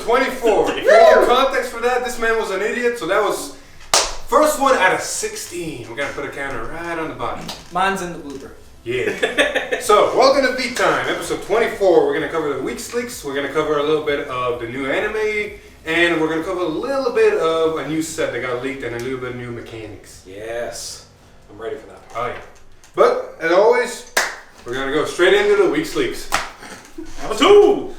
24. If you want context for that, this man was an idiot, so that was first one out of 16. We're gonna put a counter right on the bottom. Mine's in the blooper. Yeah. So, welcome to Beat Time, episode 24. We're gonna cover the week's leaks. We're gonna cover a little bit of the new anime, and we're gonna cover a little bit of a new set that got leaked and a little bit of new mechanics. Yes. I'm ready for that. Oh yeah. But as always, we're gonna go straight into the week's leaks. Number 2!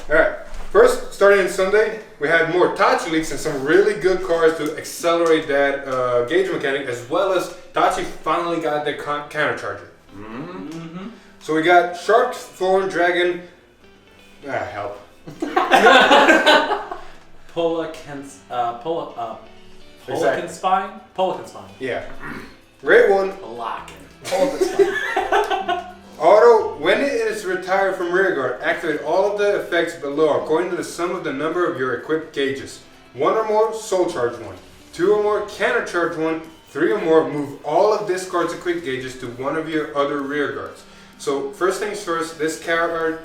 Alright. First, starting on Sunday, we had more Tachi leaks and some really good cards to accelerate that gauge mechanic, as well as Tachi finally got their counter charger. Mm-hmm. So we got Shark, Thorn, Dragon. Help. Pelican spine? Pelican spine. Yeah. Red one. Auto, when it is retired from rearguard, activate all of the effects below according to the sum of the number of your equipped gauges. 1 or more, soul charge 1. 2 or more, counter charge 1. 3 or more, move all of this card's equipped gauges to one of your other rearguards. So first things first, this card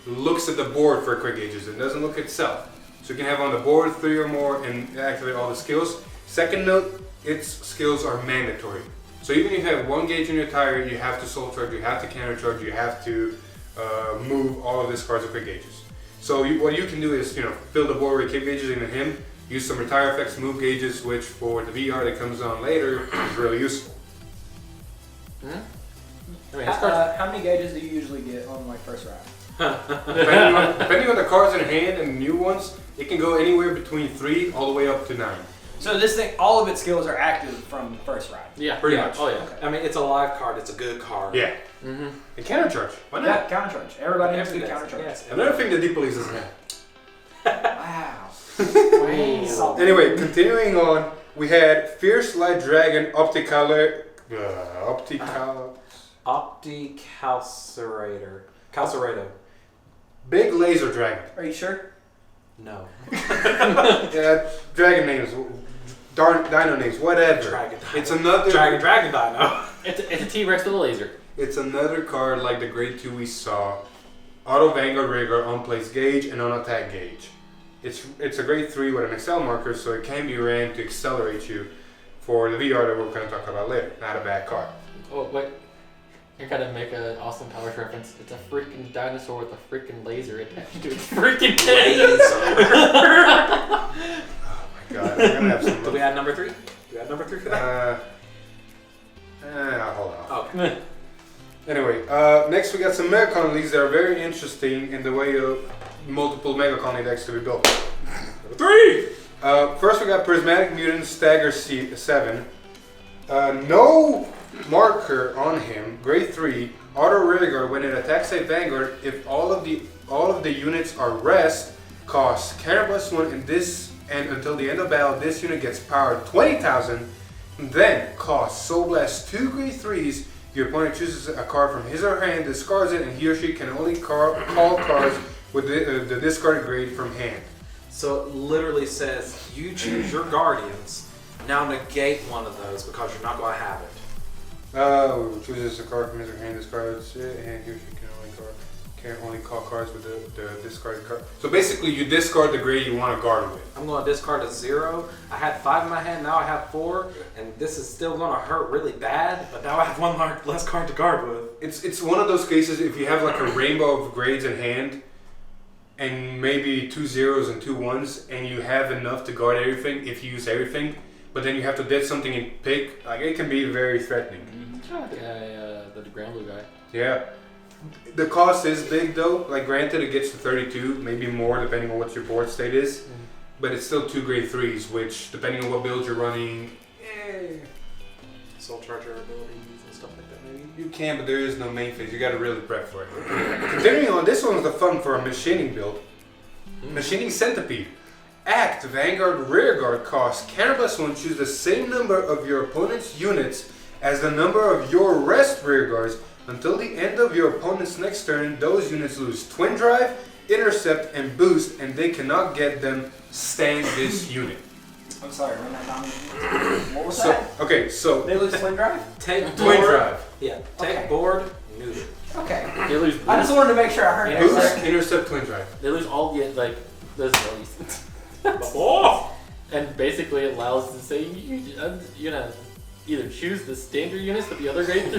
looks at the board for equipped gauges. It doesn't look itself. So you can have on the board 3 or more and activate all the skills. Second note, its skills are mandatory. So even if you have 1 gauge in your tire, you have to soul charge, you have to counter charge, you have to move all of this card's equipped gauges. So what you can do is, fill the board with equipped gauges into him, use some retire effects, move gauges, which for the VR that comes on later is really useful. How many gauges do you usually get on like first ride? Depending on the cards in hand and the new ones, it can go anywhere between 3 all the way up to 9. So this thing, all of its skills are active from first ride. Yeah, pretty much. Oh yeah. Okay. I mean, it's a live card. It's a good card. Yeah. Mm-hmm. And counter charge. Why not? Yeah, counter charge. Everybody has to do counter charge. Yes. Another thing that Deep doesn't have. Wow. Anyway, continuing on, we had Fierce Light Dragon Calcerator. Big Laser Dragon. Are you sure? No. Yeah, dragon names, dino names, whatever. Dragon. It's another Dragon Dino. It's a T-Rex with a laser. It's another card like the Grade 2 we saw. Auto Vanguard Rearguard on place gauge and on attack gauge. It's a Grade 3 with an Excel marker, so it can be ran to accelerate you for the VR that we're going to talk about later. Not a bad card. Oh wait, you're gonna make an Austin Powers reference. It's a freaking dinosaur with a freaking laser attached to its freaking head. Oh my god, we're gonna have some. Do we add number 3? Do we add number 3 for that? Hold on. Okay. Anyway, next we got some Mega Colony leagues that are very interesting in the way of multiple Mega Colony decks to be built. Number 3! First we got Prismatic Mutant Stagger 7. No marker on him, Grade 3, auto rearguard. When it attacks a Vanguard, if all of the units are rest, costs counter +1, and until the end of battle, this unit gets powered 20,000. Then costs Soul Blast 2 Grade 3s. Your opponent chooses a card from his or her hand, discards it, and he or she can only call cards with the discarded grade from hand. So it literally says you choose your guardians. Now negate one of those because you're not going to have it. Chooses a card from his or her hand, discards it, and he or she can only call cards with the discarded card. So basically, you discard the grade you want to guard with. I'm going to discard a 0. I had 5 in my hand, now I have 4, and this is still going to hurt really bad, but now I have 1 less card to guard with. It's one of those cases if you have like a rainbow of grades in hand, and maybe 2 zeros and 2 1s, and you have enough to guard everything if you use everything, but then you have to dead something and pick, like it can be very threatening. The Grand Blue guy. Yeah. The cost is big though. Like granted, it gets to 32, maybe more depending on what your board state is. But it's still 2 Grade 3s, which depending on what build you're running, Soul Charger abilities and stuff like that maybe? you can, but there is no main phase. You got to really prep for it. Continuing on, this one's the fun for a machining build. Machining Centipede. Act Vanguard Rearguard costs counter +1. Choose the same number of your opponent's units as the number of your rest rearguards. Until the end of your opponent's next turn, those units lose Twin Drive, Intercept, and Boost, and they cannot get them. Stand this unit. I'm sorry, run that down. What was that? Okay, so They lose Twin Drive? Take Twin board. Drive. Yeah, take Okay. board, neuter. Okay. They lose I just wanted to make sure I heard it. Boost, Intercept, Twin Drive. They lose all the There's no use. Oh! And basically it allows to say, you know, either choose the standard units with the other grade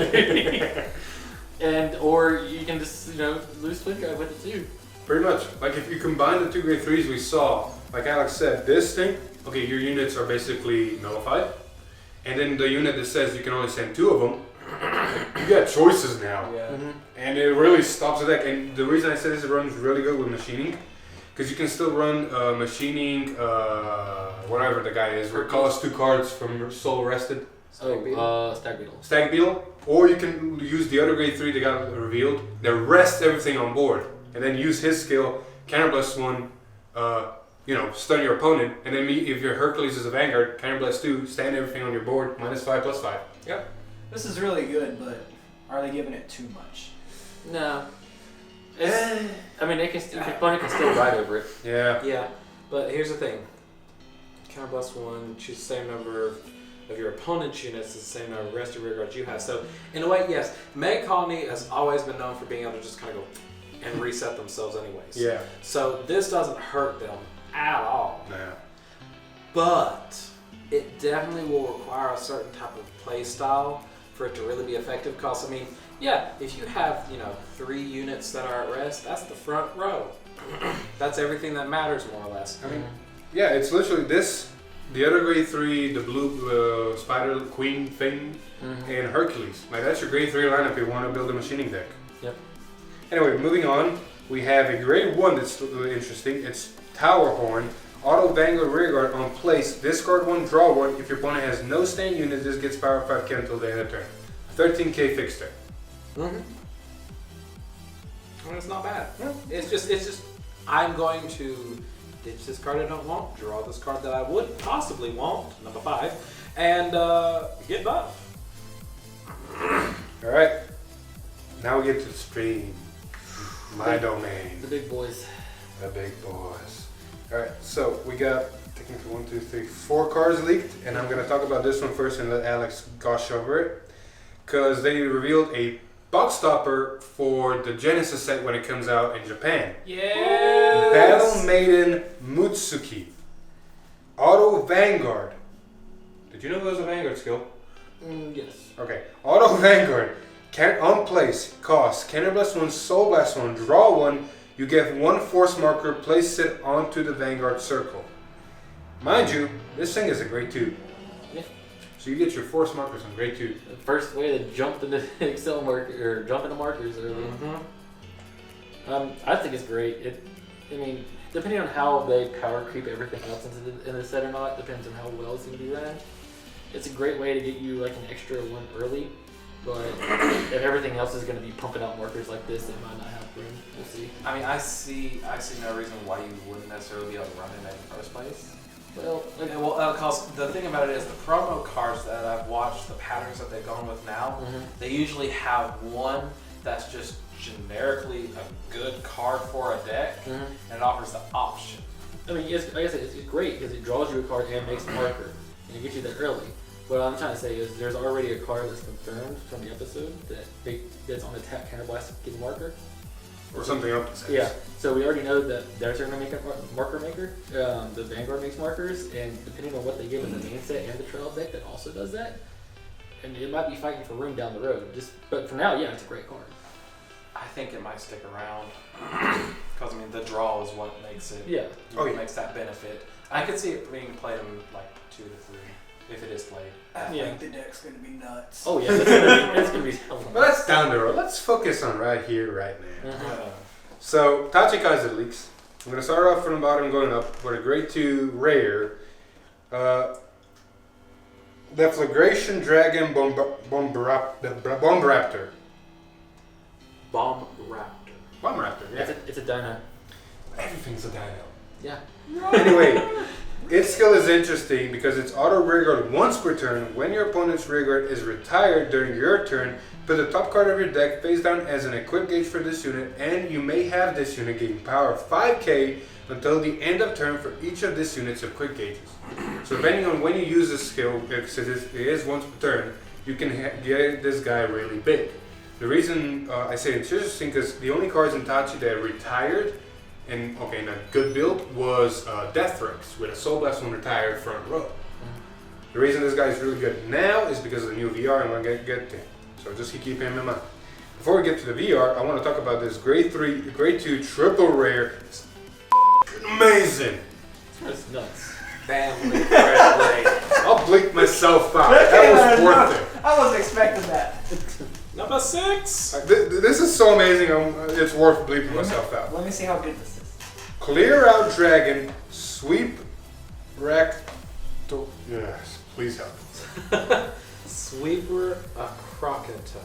3, or you can just, you know, lose twin drive with it too. Pretty much. Like if you combine the two grade 3s we saw, like Alex said, this thing, okay, your units are basically nullified. And then the unit that says you can only send 2 of them, you got choices now. Yeah. And it really stops the deck. And the reason I say this runs really good with machining, because you can still run machining, whatever the guy is, where it costs 2 cards from Soul Rested. Stag Beetle. Stag Beetle. Or you can use the other grade 3 that got revealed that rests everything on board. And then use his skill, Counterblast 1, you know, stun your opponent. And then if your Hercules is a Vanguard, Counterblast 2, stand everything on your board, -5/+5. Yep. This is really good, but are they giving it too much? No. It's, I mean, your opponent can still ride over it. Yeah. Yeah, but here's the thing. Counterblast 1, choose the same number of your opponent's units, the same number of rest of rear guards you have. So, in a way, yes, Meg Colony has always been known for being able to just kind of go and reset themselves anyways. Yeah. So, this doesn't hurt them at all. Yeah. But it definitely will require a certain type of play style for it to really be effective. Because, I mean, yeah, if you have, you know, 3 units that are at rest, that's the front row. That's everything that matters, more or less. I mean, yeah, it's literally this, the other grade 3, the blue spider queen thing, and Hercules. Like that's your grade 3 lineup if you want to build a machining deck. Yep. Anyway, moving on, we have a grade 1 that's really interesting. It's Tower Horn. Auto Vanguard Rearguard on place. Discard 1, draw 1. If your opponent has no stand unit, this gets power 5k until the end of turn. 13k fixed turn. I mean, it's not bad. Yeah. It's just I'm going to ditch this card I don't want, draw this card that I would possibly want, number 5, and get buff. Alright. Now we get to the stream. My domain. The big boys. The big boys. Alright, so we got technically 1, 2, 3, 4 cards leaked, and I'm going to talk about this one first and let Alex gush over it. Because they revealed a box stopper for the Genesis set when it comes out in Japan. Yes! Battle Maiden Mutsuki. Auto Vanguard. Did you know there was a Vanguard skill? Yes. Okay. Auto Vanguard. On place. Cost. Counterblast 1, Soul Blast 1, draw 1. You get 1 force marker, place it onto the Vanguard circle. Mind you, this thing is a grade 2. Yeah. So you get your force markers on grade 2. The first way to jump into Excel marker or jump into markers early. I think it's great. I mean, depending on how they power creep everything else into the set or not, depends on how well it's going to be ran. It's a great way to get you like an extra 1 early. But if everything else is going to be pumping out markers like this, it might not have room. We'll see. I mean, I see no reason why you wouldn't necessarily be able to run it in the first place. Well, like, because the thing about it is the promo cards that I've watched, the patterns that they've gone with now, they usually have one that's just generically a good card for a deck, and it offers the option. I mean, yes, like I said, it's great because it draws you a card and makes a marker, and it gets you there early. What I'm trying to say is there's already a card that's confirmed from the episode that's on the tap counterblast getting marker. Or something else. Yeah, so we already know that they're going to make a marker maker. The Vanguard makes markers, and depending on what they give in the main set and the trail deck that also does that, and it might be fighting for room down the road. But for now, yeah, it's a great card. I think it might stick around because I mean the draw is what makes it. Yeah. Makes that benefit. I could see it being played in like 2 to 3 if it is played. I think the deck's gonna be nuts. Oh yeah, it's gonna be hell. But that's down the road. Let's focus on right here, right now. So, Tachikaiser leaks. I'm going to start off from the bottom going up with a grade 2 rare. Deflagration Dragon Bombraptor. Bombraptor, yeah. It's a dino. Everything's a dino. Yeah. Anyway, its skill is interesting because it's auto rearguard once per turn. When your opponent's rearguard is retired during your turn, put the top card of your deck face down as an equip gauge for this unit, and you may have this unit gain power 5k until the end of turn for each of this unit's equip gauges. So depending on when you use this skill, because it is once per turn, you can get this guy really big. The reason I say it's interesting because the only cards in Tachi that are retired and okay, now good build was Death Threats with a Soul Blast 1 retired front row. The reason this guy is really good now is because of the new VR, and I'm going to get to him. So just keep him in mind. Before we get to the VR, I want to talk about this grade 2 triple rare. It's amazing. That's nuts. Family friendly. I'll bleep myself out. That was worth it. I wasn't expecting that. Number 6. This is so amazing. It's worth bleeping myself out. Let me see how good this is. Clear out dragon, sweep rack. Yes, please help. Sweeper a Crocoto.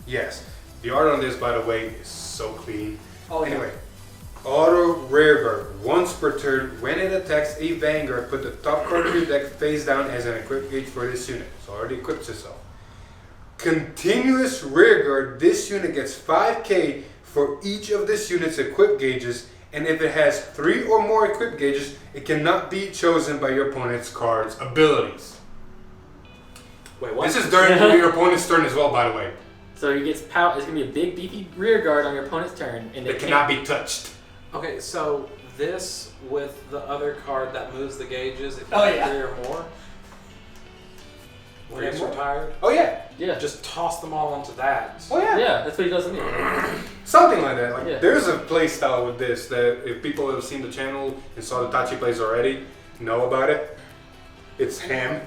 Yes, the art on this, by the way, is so clean. Oh, yeah. Anyway, auto rearguard. Once per turn, when it attacks a vanguard, put the top card of your deck face down as an equip gauge for this unit. So it already equips itself. Continuous rearguard. This unit gets 5k for each of this unit's equip gauges, and if it has 3 or more equip gauges, it cannot be chosen by your opponent's card's abilities. Wait, what? This is during your opponent's turn as well, by the way. So he gets power. It's gonna be a big beefy rear guard on your opponent's turn, and It cannot be touched. Okay, so this with the other card that moves the gauges, if you Oh, have yeah. 3 or more, when Three it's or more? retired, Oh yeah. Yeah. just toss them all onto that. Oh yeah. Yeah, that's what he does to me. Something like that. Like Yeah. there's a play style with this that if people have seen the channel and saw the Tachi plays already, know about it. It's ham.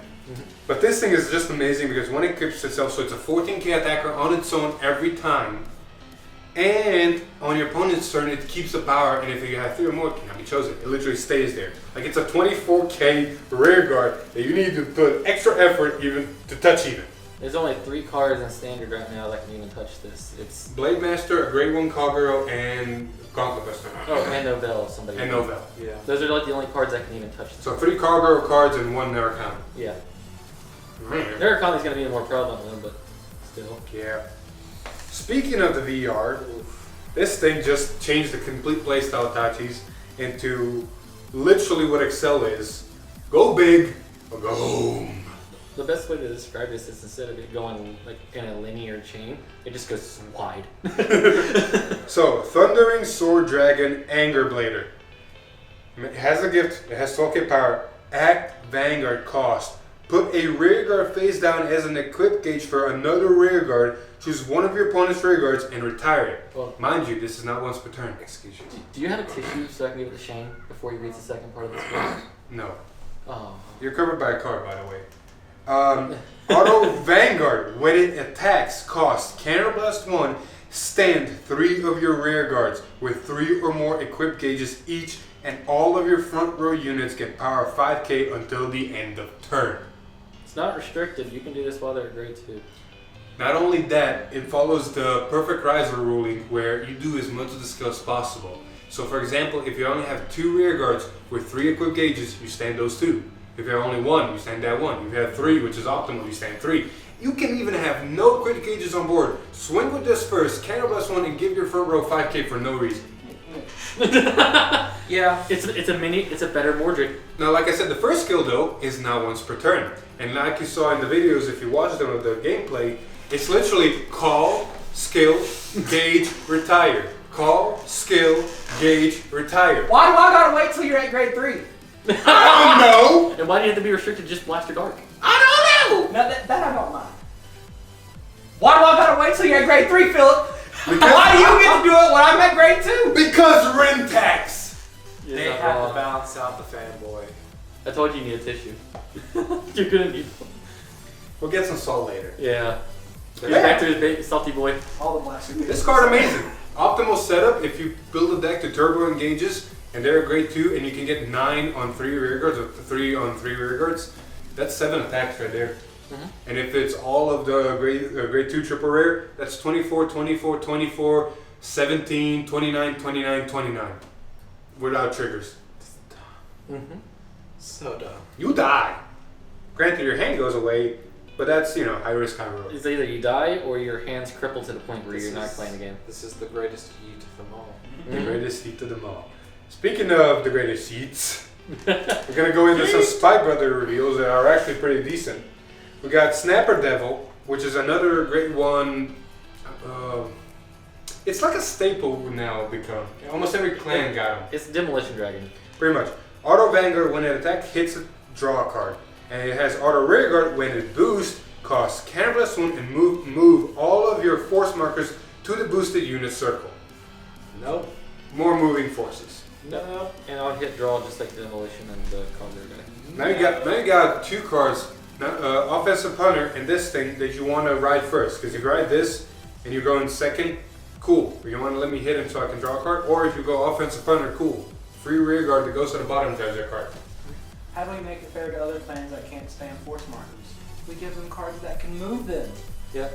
But this thing is just amazing because when it equips itself, so it's a 14k attacker on its own every time. And on your opponent's turn, it keeps the power, and if you have 3 or more, it cannot be chosen. It literally stays there. Like it's a 24k rear guard that you need to put extra effort even to touch even. There's only 3 cards in standard right now that can even touch this. It's Blade Master, a Grade 1 Kagero, and Gauntlet Buster. and Novell, somebody. And Novell. Yeah. Those are like the only cards that can even touch this. So 3 Kagero cards and 1 Narukami. Yeah. Man. Narukami's gonna be a more prevalent one, but still. Yeah. Speaking of the VR, this thing just changed the complete playstyle of Tachis into literally what Excel is. Go big or go home. The best way to describe this is instead of it going like in a linear chain, it just goes wide. So, Thundering Sword Dragon Angerblader. It has a gift, it has 12k power, act Vanguard cost. Put a rearguard face down as an equip gauge for another rearguard. Choose one of your opponent's rearguards and retire it. Well, Mind you, this is not once per turn. Excuse you. do you have a tissue so I can give it to Shane before he reads the second part of this book? No. Oh. You're covered by a card, by the way. Auto Vanguard, when it attacks, costs Counterblast 1, stand 3 of your rear guards with 3 or more equipped gauges each, and all of your front row units get power 5k until the end of turn. It's not restricted. You can do this while they're at grade 2. Not only that, it follows the perfect riser ruling where you do as much of the skill as possible. So for example, if you only have 2 rear guards with 3 equipped gauges, you stand those 2. If you have only 1, you stand that 1. If you have 3, which is optimal, you stand 3. You can even have no equipped gauges on board. Swing with this first, Counterblast 1, and give your front row 5k for no reason. Yeah. It's a better Mordred. Now, like I said, the first skill though is now once per turn. And like you saw in the videos, if you watched them of the gameplay, it's literally call, skill, gauge, retire. Call, skill, gauge, retire. Why do I gotta wait till you're at grade 3? I don't know! And why do you have to be restricted to just Blaster Dark? I don't know! No, that I don't mind. Why do I gotta wait till you're at grade 3, Philip? Because Why do you get to do it when I'm at grade 2? Because rent tax! They You're not have wrong. to balance out the fanboy. I told you you need a tissue. You're gonna need. We'll get some salt later. Yeah. Yeah. Back to his salty boy. All the blaster. This card amazing. Optimal setup if you build a deck to turbo engages and they're a grade 2 and you can get 9 on 3 rear guards or 3 on 3 rear guards, that's 7 attacks right there. And if it's all of the grade 2 triple rare, that's 24, 24, 24, 17, 29, 29, 29. Without triggers. So dumb. You die. Granted, your hand goes away, but that's, you know, high risk, high reward. It's either you die or your hand's crippled to the point where This you're not is- playing the game. This is the greatest yeet of them all. The greatest heat of them all. Speaking of the greatest heats, we're going to go into some Spy Brother reveals that are actually pretty decent. We got Snapper Devil, which is another great one. It's like a staple now become. Almost every clan got them. It's Demolition Dragon. Pretty much. Auto Vanguard, when an attack hits a draw a card. And it has Auto Rearguard, when it boosts, costs Cannon plus 1 and move all of your force markers to the boosted unit circle. Nope. More moving forces. No. And on hit draw, just like the Demolition and the Conjurer guy. Now you got 2 cards, Offensive Punter and this thing that you want to ride first. Because if you ride this and you go in second, cool. But you want to let me hit him so I can draw a card. Or if you go Offensive Punter, cool. Free Rearguard that goes to the bottom as your card. How do we make it fair to other clans that can't stand force markers? We give them cards that can move them. Yeah.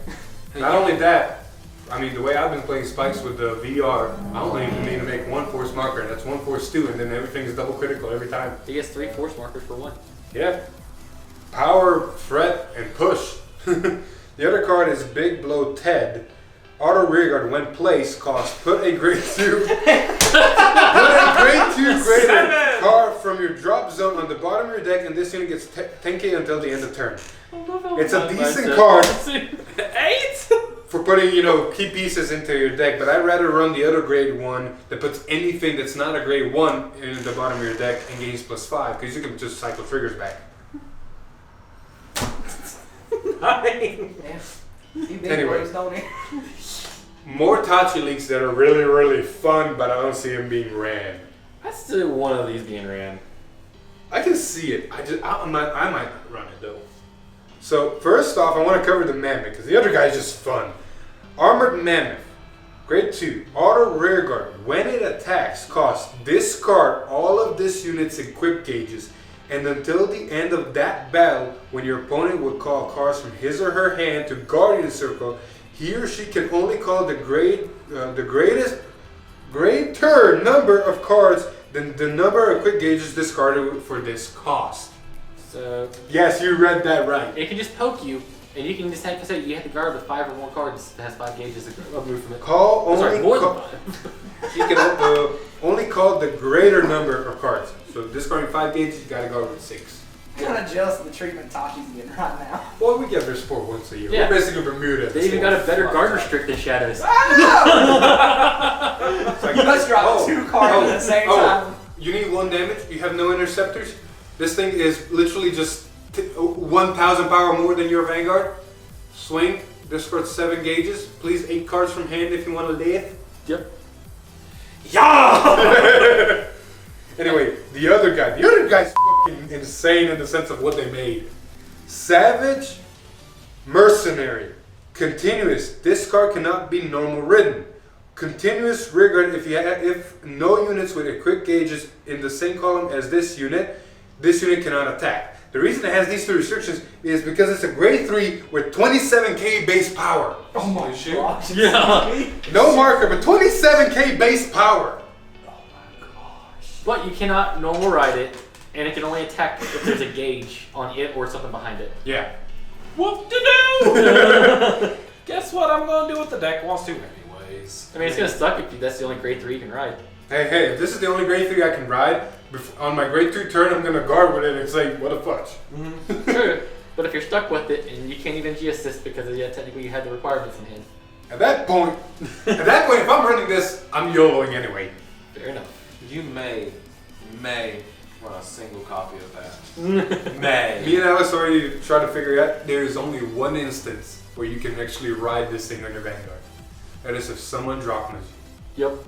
Not only that, I mean, the way I've been playing Spikes with the VR, I only even need to make 1 force marker, and that's 1 force 2, and then everything is double critical every time. He gets 3 force markers for 1. Yeah. Power, threat, and push. The other card is Big Blow Ted. Auto Rearguard, when placed, costs put a grade 2 graded card from your drop zone on the bottom of your deck, and this unit gets 10k until the end of turn. It's a decent card 8? for putting, key pieces into your deck, but I'd rather run the other grade 1 that puts anything that's not a grade 1 in the bottom of your deck and gains +5, because you can just cycle triggers back. He big Anyway. boys, don't he? More Tachi leaks that are really, really fun, but I don't see them being ran. I still one of these being ran. I can see it. I might not run it though. So first off, I want to cover the Mammoth because the other guy is just fun. Armored Mammoth, grade 2, auto rearguard. When it attacks, costs discard all of this unit's equip gauges, and until the end of that battle, when your opponent would call cards from his or her hand to Guardian Circle, he or she can only call the greater number of cards than the number of equip gauges discarded for this cost. So Yes, you read that right. it can just poke you, and you can just have to say you have to guard with 5 or more cards that has 5 gauges of move from it. Call only. Sorry, more than call, 5. you can only call the greater number of cards. So discarding 5 gauges, you gotta go with 6. I'm kind of jealous of the treatment Tachi's getting right now. Well, we get their support once a year. Yeah. We're basically Bermuda. They even got a better guard restrict than Shadows. You must drop 2 cards at the same time. You need 1 damage. You have no interceptors. This thing is literally just 1,000 power more than your Vanguard. Swing. Discard 7 gauges. Please 8 cards from hand if you want to lay it. Yep. Yeah. Anyway, the other guy's fucking insane in the sense of what they made. Savage Mercenary. Continuous. This card cannot be normal ridden. Continuous rearguard if no units with equipped gauges in the same column as this unit cannot attack. The reason it has these 2 restrictions is because it's a grade 3 with 27k base power. Oh my gosh. Yeah. No marker, but 27k base power. But you cannot normal ride it, and it can only attack if there's a gauge on it or something behind it. Yeah. Whoop-de-doo! Guess what I'm going to do with the deck wants to anyways. I mean, it's gonna suck if that's the only grade 3 you can ride. Hey, if this is the only grade 3 I can ride, on my grade 2 turn I'm going to guard with it and say, what a fudge. True. But if you're stuck with it and you can't even G-assist because technically you had the requirements in hand. At that point, if I'm running this, I'm YOLOing anyway. Fair enough. You may run a single copy of that. May. Me and Alice already tried to figure out there is only 1 instance where you can actually ride this thing on your Vanguard. That is if someone drachmas you. Yep.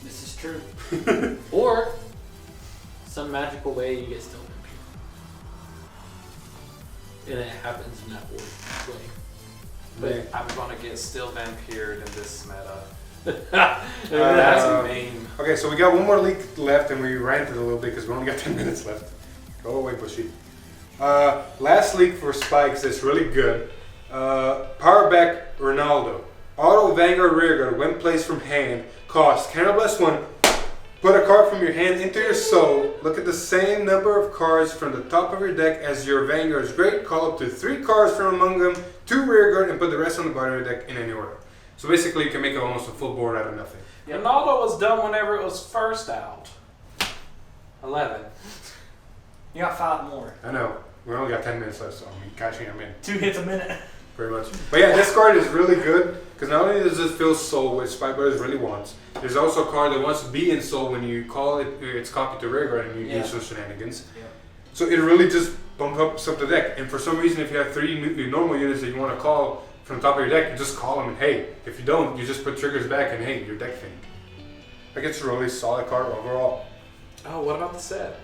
This is true. Or some magical way you get still vampire. And it happens in that way. But I'm going to get still vampired in this meta. That's mean. Okay, so we got 1 more leak left and we ranted a little bit because we only got 10 minutes left. Go away, Bushy. Last leak for Spikes is really good. Power back Ronaldo. Auto Vanguard Rearguard when placed from hand. Cost Cannon plus 1. Put a card from your hand into your soul. Look at the same number of cards from the top of your deck as your Vanguard's great. Call up to 3 cards from among them, 2 Rearguard, and put the rest on the bottom of your deck in any order. So basically you can make almost a full board out of nothing. Ronaldo was done whenever it was first out. 11. You got 5 more. I know. We only got 10 minutes left, so I'm cashing them in. 2 hits a minute. pretty much. But yeah, this card is really good because not only does it fill Soul, which Spy Brothers really wants, there's also a card that wants to be in Soul when you call it its copy to rearguard and you use those shenanigans. Yeah. So it really just bumps up the deck. And for some reason, if you have 3 normal units that you want to call from the top of your deck, you just call them and hey, if you don't, you just put triggers back and hey, your deck thing. Like it's a really solid card overall. Oh, what about the set?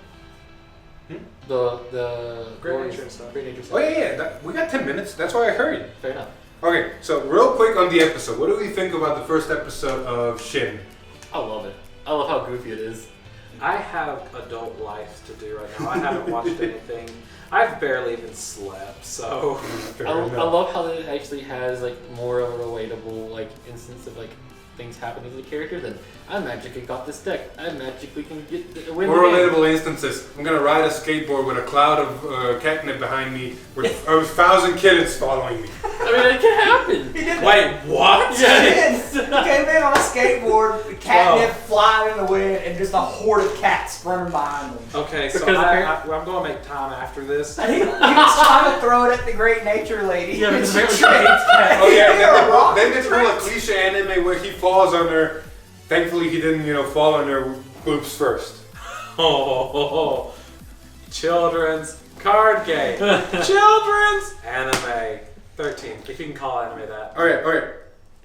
The Great Nature and stuff. Great Nature stuff. Oh yeah. We got 10 minutes. That's why I hurried. Fair enough. Okay, so real quick on the episode. What do we think about the first episode of Shin? I love it. I love how goofy it is. I have adult life to do right now. I haven't watched anything. I've barely even slept, so. I love how it actually has like more of a relatable like instance of like things happening to the character than I magically got this deck. I magically can get the win. More the game. relatable instances. I'm gonna ride a skateboard with a cloud of catnip behind me with 1,000 kittens following me. I mean, it can happen. He did Wait, what? Yes. He came in on a skateboard, the catnip flying in the wind, and just a horde of cats running behind him. Okay, so Because I'm going to make time after this. And he was trying to throw it at the Great Nature Lady. Yeah, and because she apparently tripped. Oh yeah, You're wrong. then they pull a cliche anime where he falls on her. Thankfully, he didn't, fall on her boobs first. Oh, children's card game. Children's anime. 13, if you can call anime that. All right.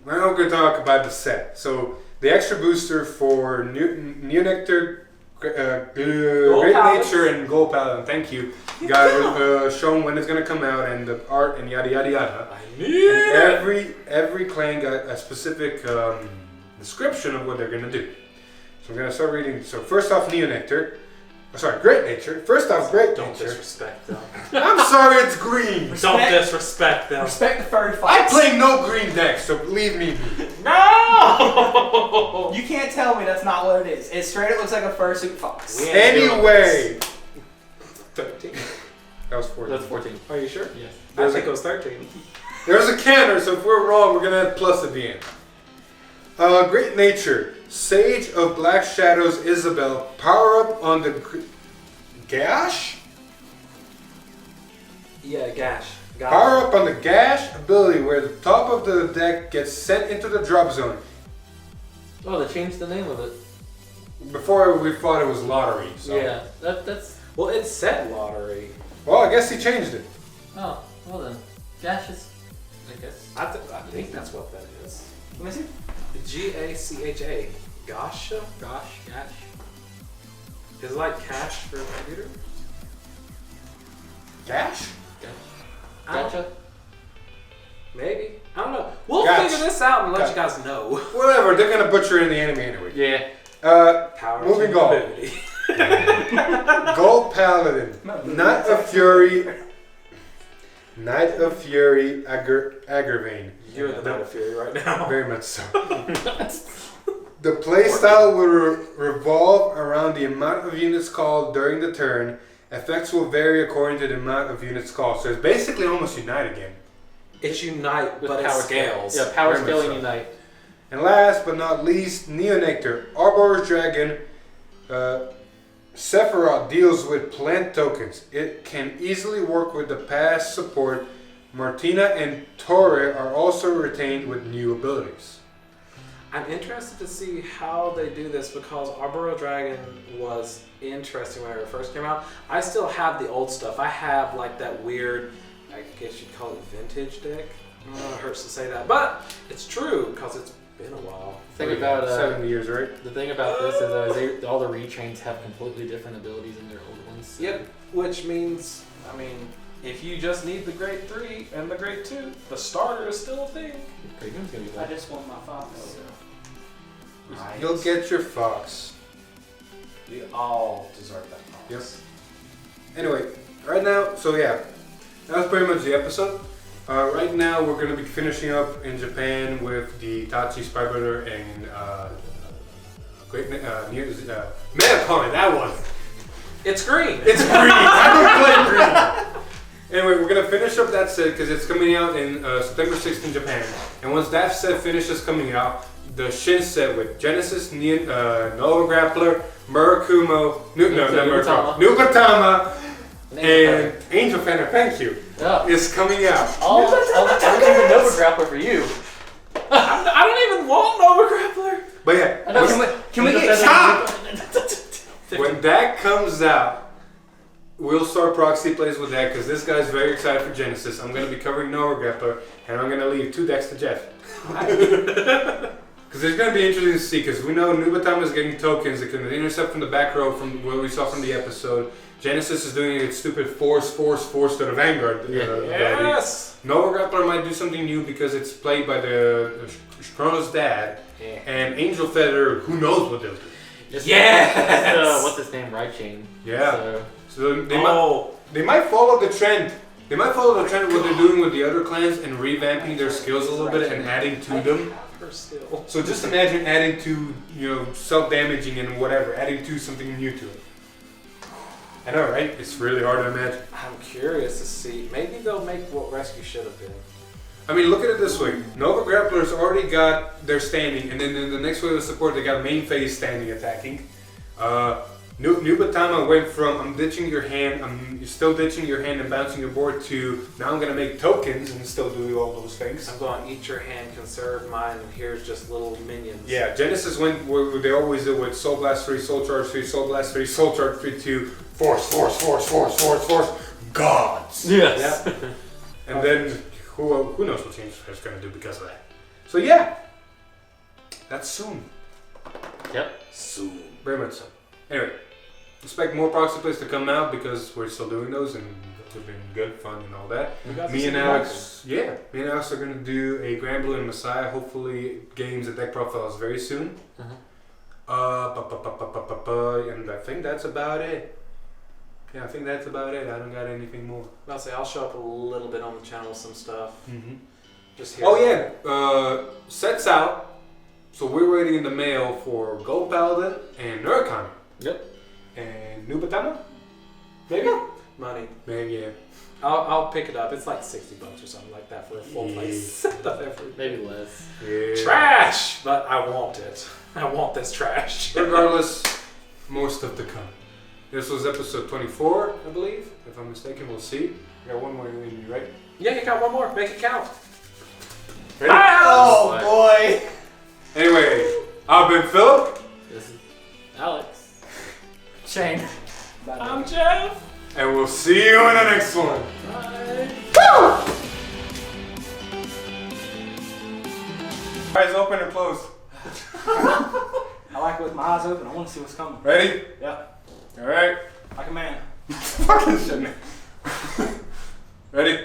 Now we're gonna talk about the set. So the extra booster for New Nectar, Great Paladins. Nature, and Gold Paladin. Thank you. Got shown when it's gonna come out and the art and yada yada yada. I need it. Every clan got a specific description of what they're gonna do. So I'm gonna start reading. So first off, Neo Nectar. Great Nature. First off, Great Don't Nature. disrespect them. I'm sorry, it's green. Don't disrespect them. Respect the furry I fights. play no green decks, so believe me. No! You can't tell me that's not what it is. It straight up looks like a fursuit fox. We ain't doing Anyway, 13. that was 14. That's 14. Are you sure? Yes. I think it was 13. There's a counter, so if we're wrong, we're gonna add plus at the end. Great Nature, Sage of Black Shadows, Isabel, power up on the Gash? Yeah, Gash. Got Power up on the Gash ability where the top of the deck gets sent into the drop zone. Oh, they changed the name of it. Before we thought it was lottery, so. Yeah, that's. Well, it said lottery. Well, I guess he changed it. Oh, well then. Gash is. I guess. I think that's what that is. Let me see. Gacha. Gasha? Gash. Is it like cash for a computer? Gash? Gotcha. Maybe. I don't know. We'll Gotch. figure this out and let Gotch. you guys know. Whatever, they're gonna butcher in the anime anyway. Yeah. Power Moving to on. ability. Gold Paladin, Knight of Fury, Aggervane. You're the Knight of Fury right now. Very much so. The playstyle will revolve around the amount of units called during the turn. Effects will vary according to the amount of units called. So it's basically almost Unite again. It's Unite, With but it power scales. Yeah, power Very much scaling so. Unite. And last but not least, Neo Nectar, Arbor's Dragon. Sephiroth deals with plant tokens. It can easily work with the past support. Martina and Torre are also retained with new abilities. I'm interested to see how they do this because Arboro Dragon was interesting when it first came out. I still have the old stuff. I have like that weird, I guess you'd call it vintage deck. It hurts to say that, but it's true because it's been a while. The thing about 7 years, right? the thing about this is all the retrains have completely different abilities in their old ones. So. Yep, which means, I mean, if you just need the grade 3 and the grade 2, the starter is still a thing. Great Game's gonna be I fun. just want my fox. Nice. You'll get your fox. We all deserve that fox. Yes. Anyway, right now, so yeah, that was pretty much the episode. Right now, we're going to be finishing up in Japan with the Tachi Spy Brother and Great Metacon, that one. It's green. It's green. I don't play green. Anyway, we're gonna finish up that set because it's coming out in September 6th in Japan. And once that set finishes coming out, the Shin set with Genesis, Nova Grappler, Murakumo, Nupatama, and Angel Fender. Thank you. Yeah. is coming out. Everything's a Nova Grappler for you. I don't even want Nova Grappler. But yeah, I know. Can we get Stop! When that comes out, we'll start proxy plays with that because this guy's very excited for Genesis. I'm going to be covering Nova Grappler and I'm going to leave 2 decks to Jeff. Because it's going to be interesting to see because we know Nubatama is getting tokens that can intercept from the back row from what we saw from the episode. Genesis is doing its stupid force to the Vanguard. Yes! Nova Grappler might do something new because it's played by the Chrono's dad. Yeah. And Angel Feather, who knows what they'll do. Yes! What's his name? Right-chain. Yeah. So Oh. they might follow the trend. They might follow the trend of what they're doing with the other clans and revamping their skills a little bit and adding to them. Her still. So just imagine adding to, self-damaging and whatever, adding to something new to it. I know, right? It's really hard to imagine. I'm curious to see. Maybe they'll make what Rescue should have been. I mean, look at it this way. Nova Grappler's already got their standing, and then in the next wave of support, they got main phase standing attacking. Nubatama went from I'm ditching your hand, you're still ditching your hand and bouncing your board to now I'm gonna make tokens and still do all those things. I'm going to eat your hand, conserve mine, and here's just little minions. Yeah, Genesis went where they always do with Soul Blast 3, Soul Charge 3, Soul Blast 3, Soul Charge 3 to Force, Gods. Yes. Yeah. And then who knows what change is gonna do because of that. So yeah, that's soon. Yep. Soon. Very much so. Anyway, expect more proxy plays to come out because we're still doing those and those have been good, fun, and all that. Me and Alex are gonna do a Grand Blue and Messiah. Hopefully, games and deck profiles very soon. And I think that's about it. Yeah, I think that's about it. I don't got anything more. I'll say I'll show up a little bit on the channel with some stuff. Just here. Oh yeah, sets out. So we're waiting in the mail for Gold Paladin and Nurkon. Yep. And Nubatama? Maybe? Money. Man, yeah. I'll pick it up. It's like $60 or something like that for a full place set of everything. Maybe less. Yeah. Trash! But I want it. I want this trash. Regardless, more stuff to come. This was episode 24, I believe. If I'm mistaken, we'll see. We got one more in you, right? Yeah, you got one more. Make it count. Ready? Oh boy! Anyway, I've been Philip. This is Alex. Shane. I'm Jeff. And we'll see you in the next one. Bye. Eyes open and closed. I like it with my eyes open. I want to see what's coming. Ready? Yeah. Alright. Like a man. Fucking shit, man. Ready?